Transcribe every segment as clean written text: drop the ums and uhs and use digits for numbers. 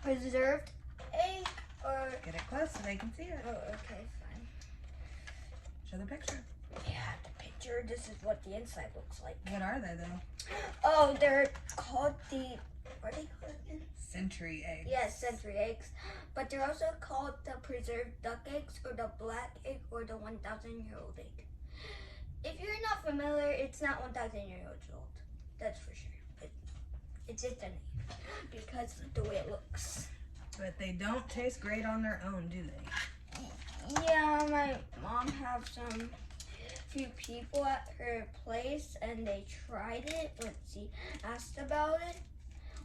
preserved egg or... Get it close so they can see it. Oh, okay, fine. Show the picture. Yeah, the picture. This is what the inside looks like. What are they though? Oh, they're called the... What are they called again? Century eggs. Yes, century eggs. But they're also called the preserved duck eggs or the black egg or the 1,000-year-old egg. If you're not familiar, it's not 1,000 years old. That's for sure. It's just a name because of the way it looks. But they don't taste great on their own, do they? Yeah, my mom have some few people at her place and they tried it when she asked about it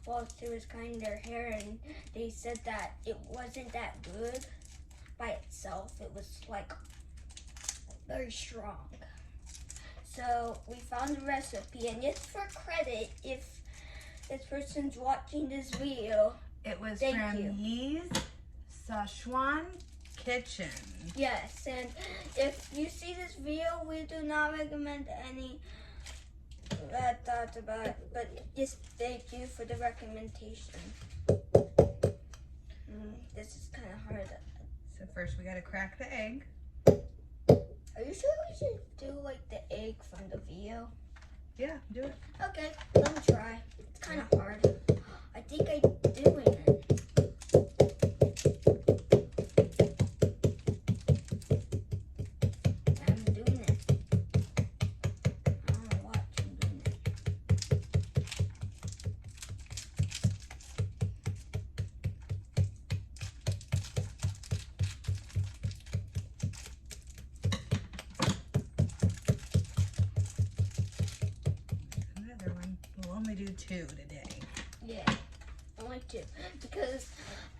while she was cutting their hair, and they said that it wasn't that good by itself. It was like very strong. So we found the recipe, and just for credit, if this person's watching this video, It was Thank from you. Yee's Sichuan Kitchen. yes, and if you see this video, we do not recommend any bad thoughts about it, but just thank you for the recommendation. This is kind of hard. So first we gotta crack the egg. Are you sure we should do like the egg from the video? Yeah, do it. Okay, let me try. It's kind of hard. I think I'm doing it. I'm doing it. I don't know what I'm doing it. Another one. We'll only do 2 today. Yeah, only 2. Because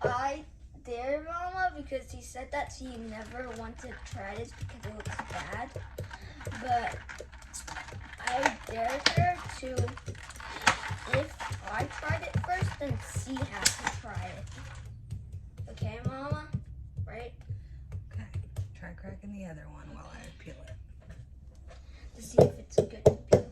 I dare Mama because he said that she never wanted to try this because it looks bad. But I dared her to, if I tried it first, then she has to try it. Okay, Mama? Right? Okay. Try cracking the other one while I peel it. To see if it's good to peel.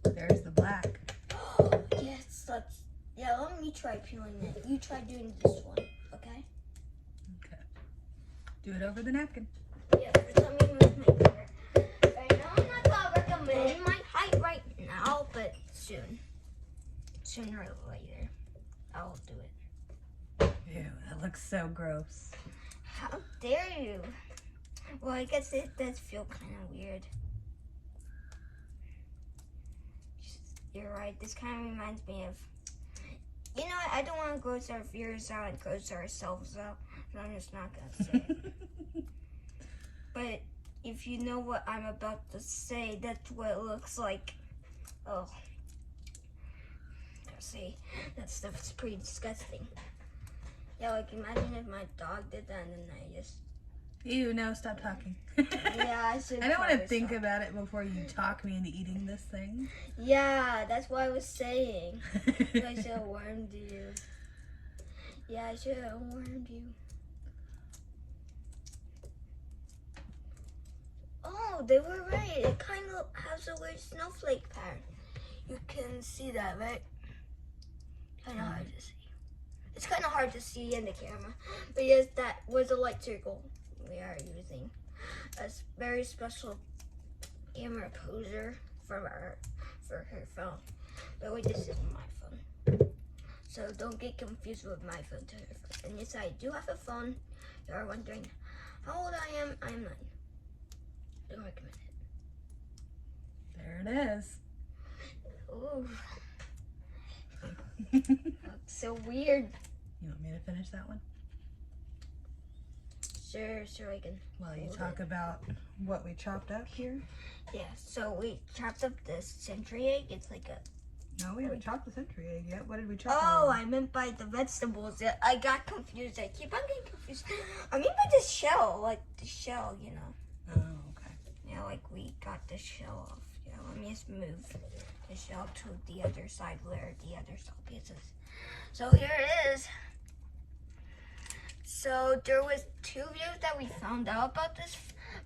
There's the black. Yes, let me try peeling it. You try doing this one, okay? Okay. Do it over the napkin. Yeah, first let me move my finger. Right now, I'm not gonna recommend my height right now, but soon. Sooner or later, I'll do it. Ew, that looks so gross. How dare you? Well, I guess it does feel kind of weird. You're right. This kind of reminds me of, you know, I don't want to gross our viewers out and gross ourselves out, so I'm just not gonna say it. But if you know what I'm about to say, that's what it looks like. Oh, see, that stuff's pretty disgusting. Yeah, like imagine if my dog did that and then I just. Ew, no, stop talking. Yeah, I should. I don't want to think stop. about it before you talk me into eating this thing. Yeah, that's what I was saying. I should have warned you. Yeah, I should have warned you. Oh, they were right. It kind of has a weird snowflake pattern. You can see that, right? Kind of hard to see. It's kind of hard to see in the camera. But yes, that was a light circle we are using. A very special camera poser for her phone. But wait, this is my phone. So don't get confused with my phone to her phone. And yes, I do have a phone. You are wondering how old I am. I am 9. Don't recommend it. There it is. Ooh. That's so weird. You want me to finish that one? Sure, I can. While you hold talk it. about what we chopped up here. Yeah, so we chopped up this century egg. It's like a... No, we haven't chopped the century egg yet. What did we chop? Oh, I meant by the vegetables. Yeah, I got confused. I keep on getting confused. I mean by the shell, like the shell, you know. Oh, okay. Yeah, like we got the shell off. Yeah, let me just move the shell to the other side where the other shell pieces. So here it is. So there was 2 videos that we found out about this,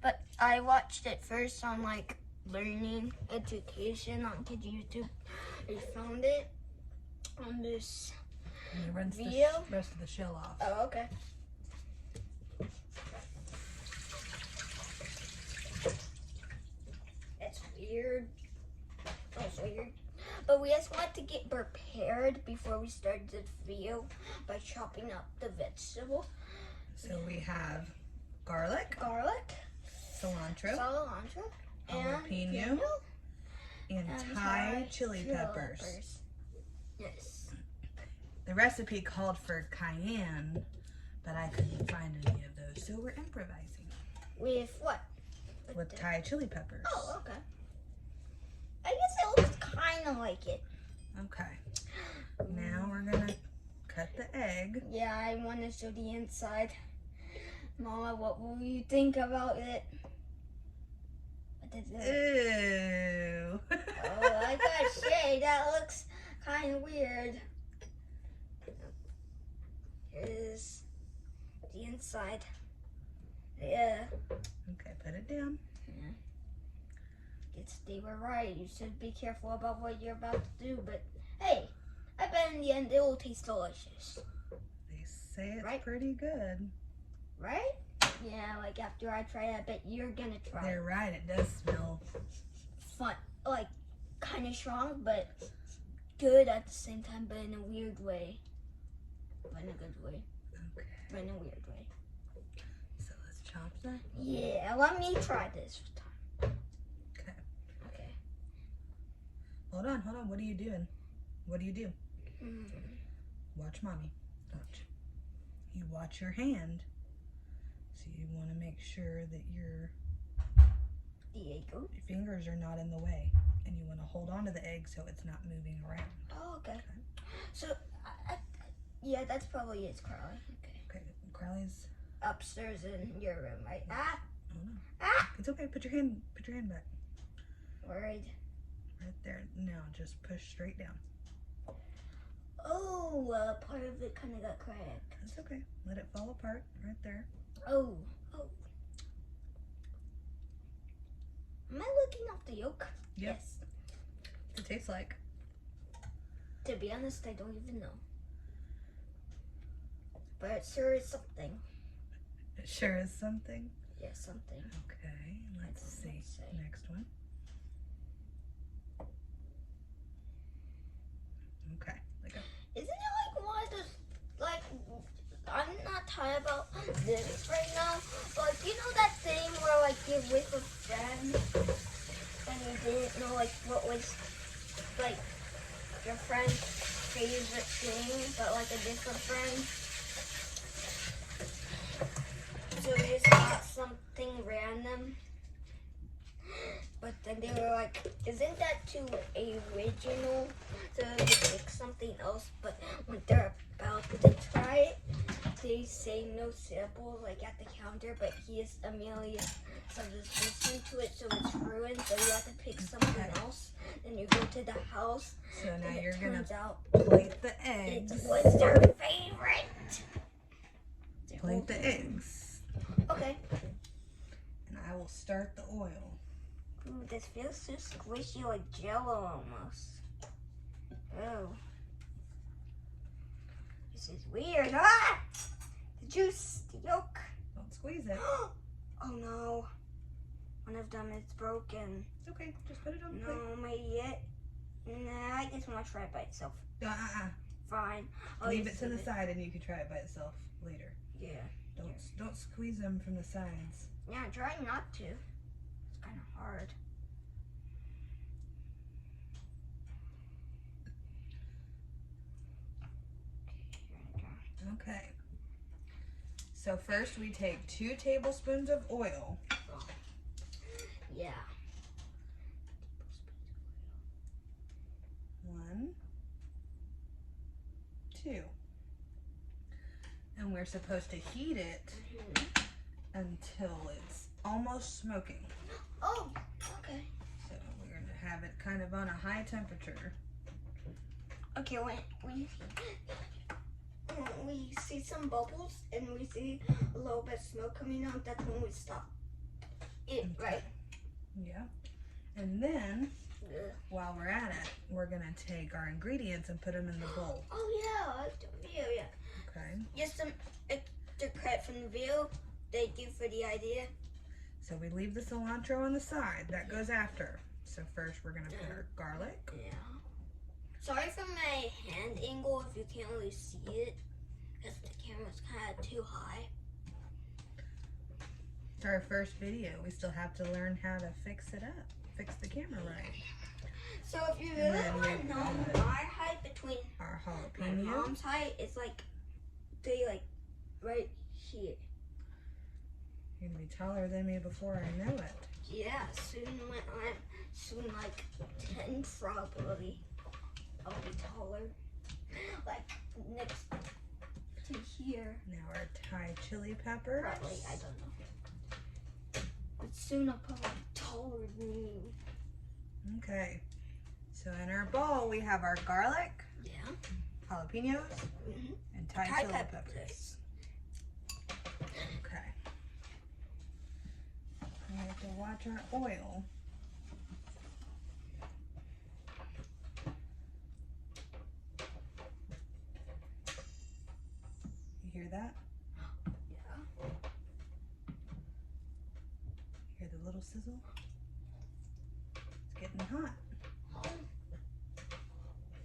but I watched it first on like learning education on kids YouTube. I found it on this And you rinse the video. rest of the shell off. Oh, okay. It's weird. That's weird. But we just want to get prepared before we start the video by chopping up the vegetable. So we have garlic, cilantro, and jalapeno, and Thai chili peppers. Yes. The recipe called for cayenne, but I couldn't find any of those, so we're improvising. With what? With Thai chili peppers. Oh, okay. I guess it looks kind of like it. Okay. Now we're gonna cut the egg. Yeah, I want to show the inside. Mama, what will you think about it? What is it? Ew. Oh, I gotta say, that looks kind of weird. Here's the inside. Yeah. Okay, put it down. They were right. You should be careful about what you're about to do. But hey, I bet in the end it will taste delicious. They say it's Right? pretty good. Right? Yeah, like after I try it, I bet you're gonna try They're right, it does smell. fun, like kind of strong, but good at the same time, but in a weird way. But in a good way. Okay, But in a weird way. so let's chop that. Yeah, let me try this time. Okay. Okay. Hold on. What are you doing? What do you do? Mm. Watch mommy. Watch. You watch your hand. So you want to make sure that your fingers are not in the way. And you want to hold on to the egg so it's not moving around. Oh, okay. So, yeah, that's probably it, Crowley. Okay. Okay, Crowley's. Upstairs in your room, right? Ah! Oh no. Ah! It's okay. Put your hand back. Worried. Right there. Now just push straight down. Oh, part of it kind of got cracked. That's okay. Let it fall apart right there. Oh. Am I looking off the yolk? Yep. Yes. What it tastes like. To be honest, I don't even know. But it sure is something. It sure is something. Yeah, something. Okay, let's see. Next one. Okay, let go. Isn't it like one of those, like, I'm not tired about this right now, but you know that thing where, like, you're with a friend and you didn't know, like, what was, like, your friend's favorite thing, but, like, a different friend? So you just got something random, but then they were like, isn't that too original? So they pick something else, but when they're about to try it, they say no samples, like at the counter, but he is immediately listening to it, so it's ruined, so you have to pick something else. Then you go to the house, So now and you're it gonna turns out plate the it eggs. was their favorite. Plate the eggs. Okay. And I will start the oil. Ooh, this feels so squishy, like Jello almost. Oh. This is weird. Ah! The juice, the yolk. Don't squeeze it. Oh no. One of them is broken. It's okay. Just put it on the plate. No, maybe yet. Nah, I just want to try it by itself. Fine. I'll Leave just it to the side and you can try it by itself later. Yeah. Don't squeeze them from the sides. Yeah, try not to. It's kind of hard. Okay. So first we take 2 tablespoons of oil. Yeah. 1, 2. And we're supposed to heat it until it's almost smoking. Oh, okay. So we're going to have it kind of on a high temperature. Okay, wait. we see some bubbles and we see a little bit of smoke coming out, that's when we stop it, right? Yeah. And then, Yeah. while we're at it, we're gonna take our ingredients and put them in the bowl. Oh yeah, I like the video, yeah. Okay. Just some extra credit from the video. Thank you for the idea. So we leave the cilantro on the side. That goes after. So first we're gonna put our garlic. Yeah. Sorry for my hand angle if you can't really see it, because the camera's kind of too high. It's our first video. We still have to learn how to fix it up. Fix the camera right. So if you really then want to know my height between Our my jalapeno. mom's height, it's like right here. You're gonna be taller than me before I know it. Yeah, soon when I'm like 10 probably, I'll be taller. Like next to here. Now our Thai chili peppers. Probably, I don't know. But soon I'll probably be taller than you. Okay. So in our bowl we have our garlic, Yeah. jalapenos, Mm-hmm. and Thai Thai chili peppers. peppers. Okay. We have to watch our oil. You hear that? Yeah. Hear the little sizzle? It's getting hot. Oh.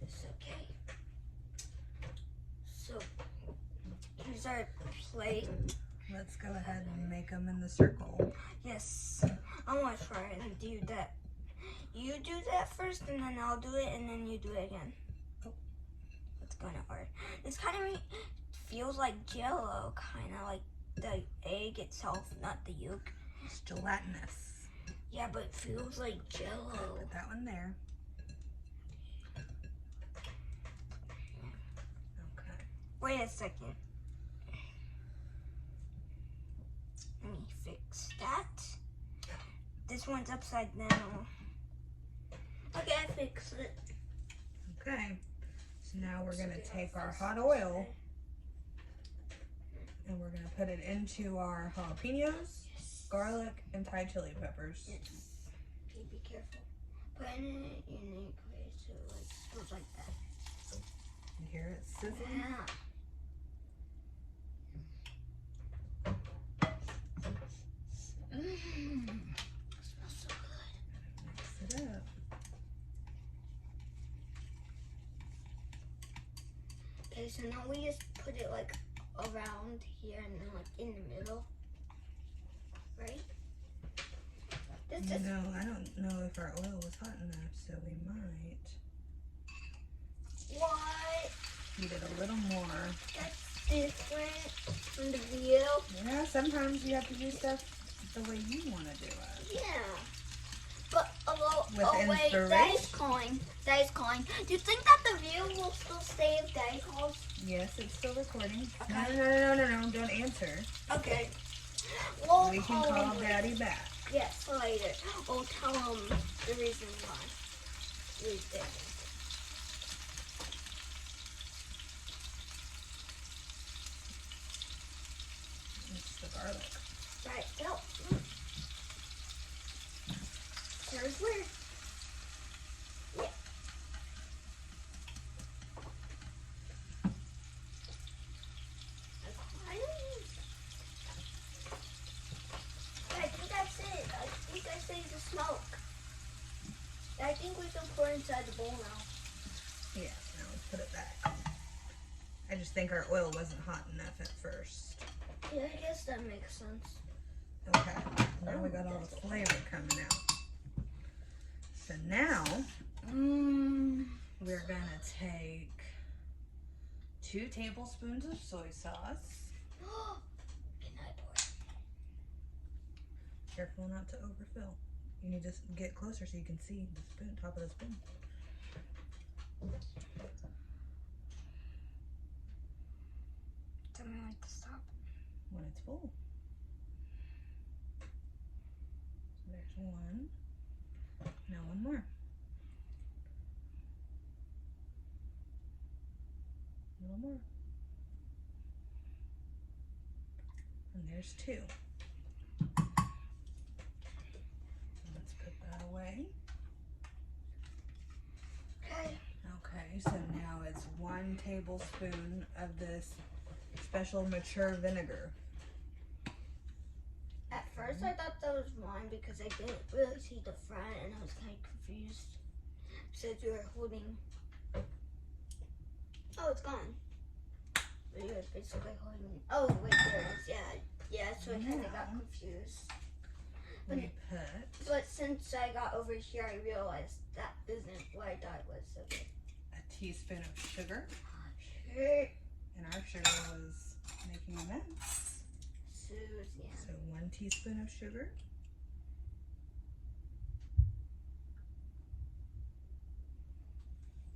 It's okay. So here's our plate. Let's go ahead and make them in the circle. Yes. I want to try and do that. You do that first, and then I'll do it, and then you do it again. Oh. It's kind of hard. This kind of feels like Jello, kind of like the egg itself, not the yolk. It's gelatinous. Yeah, but it feels like Jello. Put that one there. Okay. Wait a second. Let me fix that. This one's upside down. Okay, I fixed it. Okay. So now we're gonna take our hot oil and we're gonna put it into our jalapenos, garlic, and Thai chili peppers. Yes. Okay, be careful. Put it in a unique way so it goes like that. You hear it sizzling? Yeah. Smells so good. Mix it up. Okay, so now we just put it like around here and then like in the middle. Right? This is No, I don't know if our oil was hot enough, so we might what? heat it a little more. That's different from the video. Yeah, sometimes you have to do stuff the way you want to do it. Yeah. But With wait, inspiration. Daddy's calling. Daddy's calling. Do you think that the video will still stay if Daddy calls? Yes, it's still recording. Okay. No, don't answer. Okay. We'll We can call call him Daddy back. yes, later. We'll tell him the reason why we did it. It's the garlic. Right, go. Here's where. Yeah. I think that's it. I think I saved the smoke. I think we can pour it inside the bowl now. Yes, now let's put it back. I just think our oil wasn't hot enough at first. Yeah, I guess that makes sense. Okay, now we got all the flavor coming out. So now we're gonna take 2 tablespoons of soy sauce. Can I pour it? Careful not to overfill. You need to get closer so you can see the spoon, top of the spoon. Tell me when to stop. When it's full. So there's one. Now one more. A little more. And there's 2. Let's put that away. Okay. Okay, so now it's 1 tablespoon of this special mature vinegar. At first I thought that was wine because I didn't really see the front and I was kind of confused. Since you were holding. Oh, it's gone. But you were basically holding. Oh, wait, there it is. Yeah, so I kind of got confused. But since I got over here, I realized that isn't what I thought it was. Okay. A teaspoon of sugar. Sure. And our sugar was making a mess. So, yeah. So 1 teaspoon of sugar.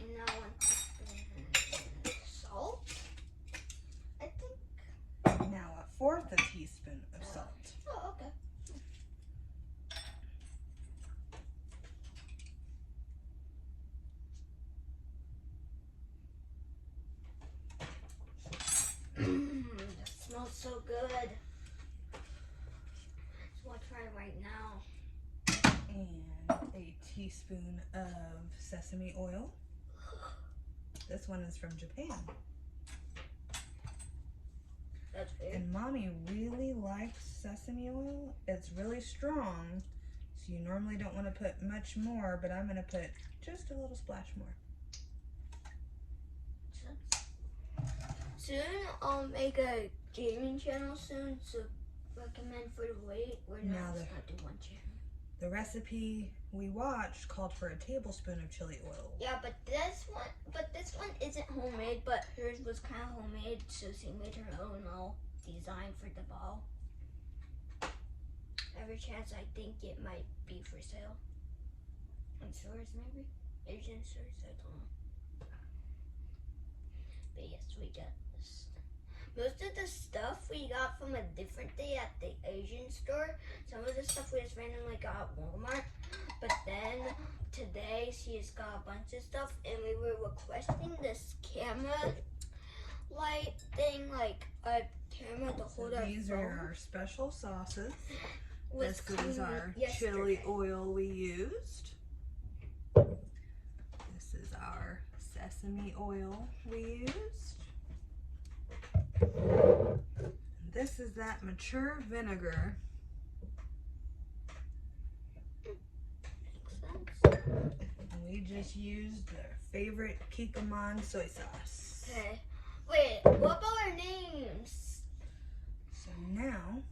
And now 1 teaspoon of salt, I think. Now 1/4 a teaspoon of salt. Oh, okay. That smells so good. So I'll try it right now. And a teaspoon of sesame oil. This one is from Japan. That's weird. And Mommy really likes sesame oil. It's really strong, so you normally don't want to put much more, but I'm going to put just a little splash more. Soon I'll make a gaming channel soon to recommend for the weight. We're not do 1 channel. The recipe we watched called for a tablespoon of chili oil. Yeah, but this one isn't homemade, but hers was kind of homemade, so she made her own little design for the ball. Every chance I think it might be for sale. In stores, maybe? Asian stores, I don't know. But yes, we got this. Most of the stuff we got from a different day at the Asian store. Some of the stuff we just randomly got at Walmart. But then today she has got a bunch of stuff, and we were requesting this camera light thing, like a camera to hold our These phone. are our special sauces. Was This is our yesterday. chili oil we used. This is our sesame oil we used. And this is that mature vinegar. And we just used their favorite Kikkoman soy sauce. Okay. Wait, what about our names? So now,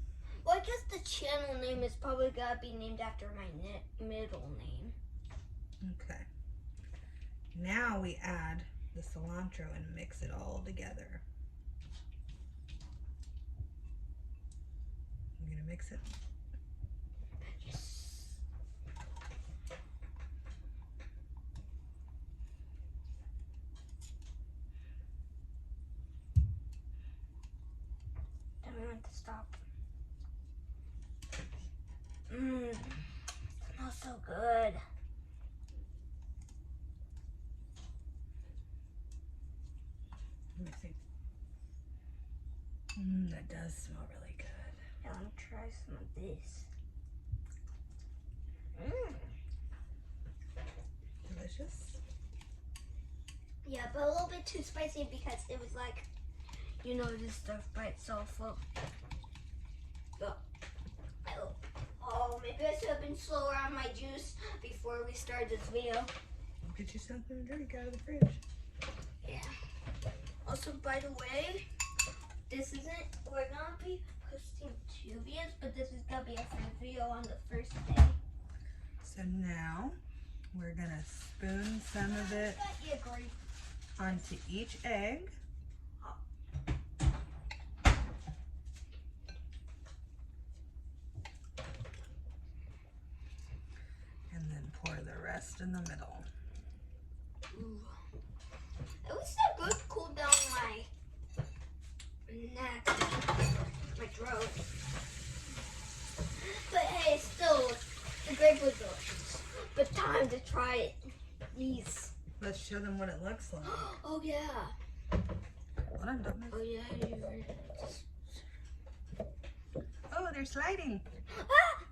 Well, I guess the channel name is probably gotta be named after my middle name. okay. Now we add the cilantro and mix it all together. I'm gonna mix it. Yes. Then we want to stop. Smells so good. Let me see. That does smell really good. Yeah, let me try some of this. Delicious. Yeah, but a little bit too spicy because it was like, you know, this stuff by itself. Oh, maybe I should have been slower on my juice before we started this video. I'll get you something to drink out of the fridge. Yeah. Also, by the way, this isn't, we're gonna be posting 2 videos, but this is gonna be a first video on the first day. So now we're gonna spoon some of it onto each egg. And then pour the rest in the middle. Ooh. At least that good cool down my neck, my throat. But hey, still, the grape was delicious. But time to try these. Let's show them what it looks like. Oh yeah. Hold on, don't move. Oh yeah, you were just... they're sliding. Ah!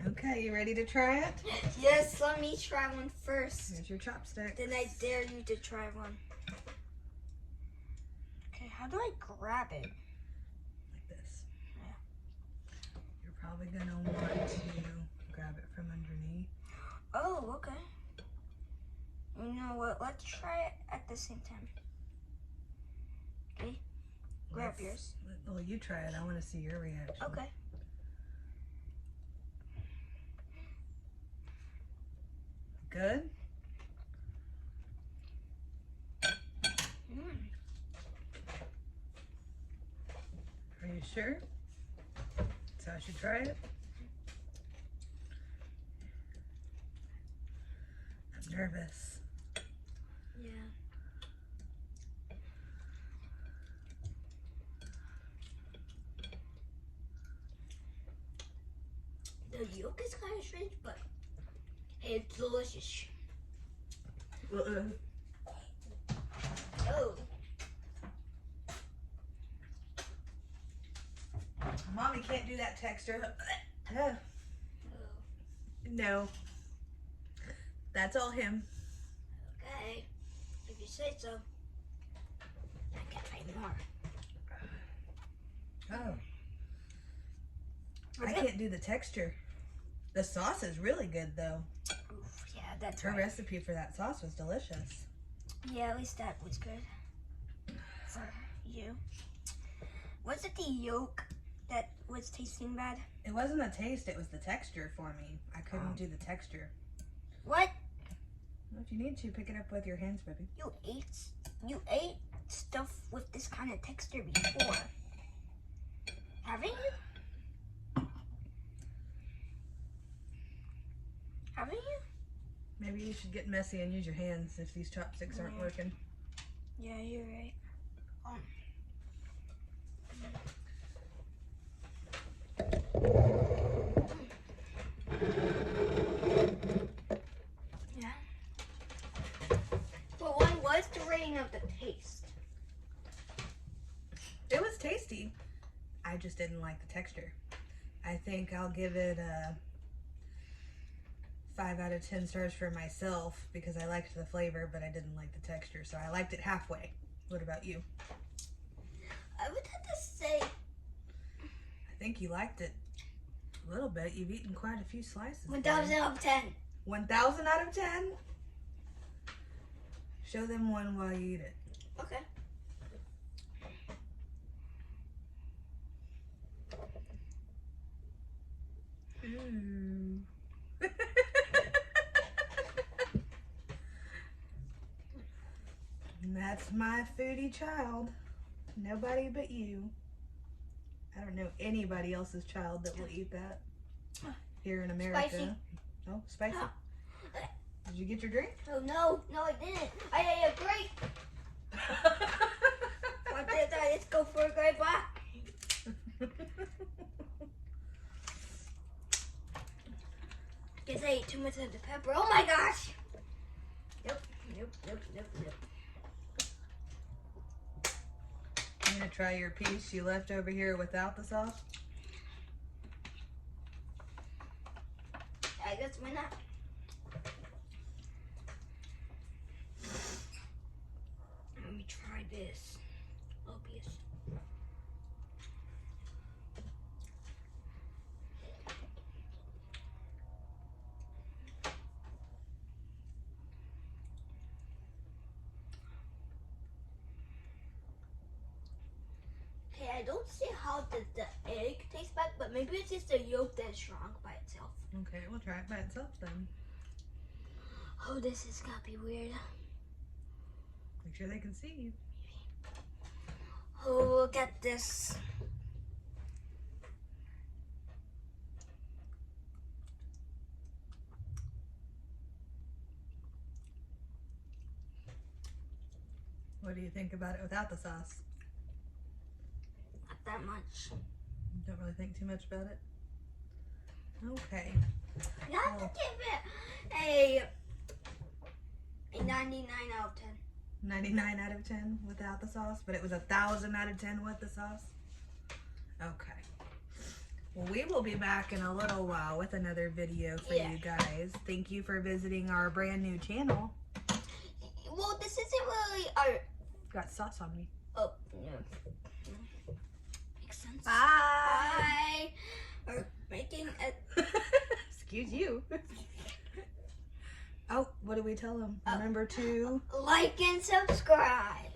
Okay, you ready to try it? Yes, let me try one first. Here's your chopstick. Then I dare you to try one. Okay, how do I grab it? Like this. Yeah. You're probably gonna want to grab it from underneath. Oh, okay. You know what? Let's try it at the same time. Okay. Grab yours. Well, you try it. I want to see your reaction. Okay. Good? Are you sure? So I should try it? I'm nervous. Yeah. The yolk is kind of strange, but hey, it's delicious. Oh. Mommy can't do that texture. Oh. No. That's all him. Okay. If you say so. I can find more. Oh. I can't do the texture. The sauce is really good though. Oof, yeah, that's Her right. recipe for that sauce was delicious. Yeah, at least that was good for you. Was it the yolk that was tasting bad? It wasn't the taste, it was the texture for me. I couldn't do the texture. What? Well, if you need to, pick it up with your hands, baby. You ate stuff with this kind of texture before, haven't you? Haven't you? Maybe you should get messy and use your hands if these chopsticks aren't working. Yeah, you're right. Yeah. But what's the rating of the taste? It was tasty. I just didn't like the texture. I think I'll give it a 5 out of 10 stars for myself because I liked the flavor, but I didn't like the texture. So I liked it halfway. What about you? I would have to say I think you liked it a little bit. You've eaten quite a few slices. 1,000 out of 10. 1,000 out of 10? Show them one while you eat it. Okay. Ooh. And that's my foodie child. Nobody but you. I don't know anybody else's child that will eat that here in America. Spicy. Oh, spicy. Did you get your drink? Oh no, I didn't. I ate a grape. What did I? Let's go for a grape. Guess I ate too much of the pepper. Oh my gosh. Yep. I'm gonna try your piece you left over here without the sauce. I guess why not? Let me try this. Obvious. Okay, I don't see how the egg tastes bad, but maybe it's just the yolk that's strong by itself. Okay, we'll try it by itself then. Oh, this is gonna be weird. Make sure they can see you. Oh, look at this. What do you think about it without the sauce? Not that much. Don't really think too much about it? Okay. You have to give it a 99 out of 10. 99 out of 10 without the sauce, but it was 1,000 out of 10 with the sauce? Okay. Well, we will be back in a little while with another video for you guys. Thank you for visiting our brand new channel. Well, this isn't really our... Got sauce on me. Oh, yeah. Makes sense. Bye. We're making a... Excuse you. Oh, what do we tell them? Remember to... like and subscribe.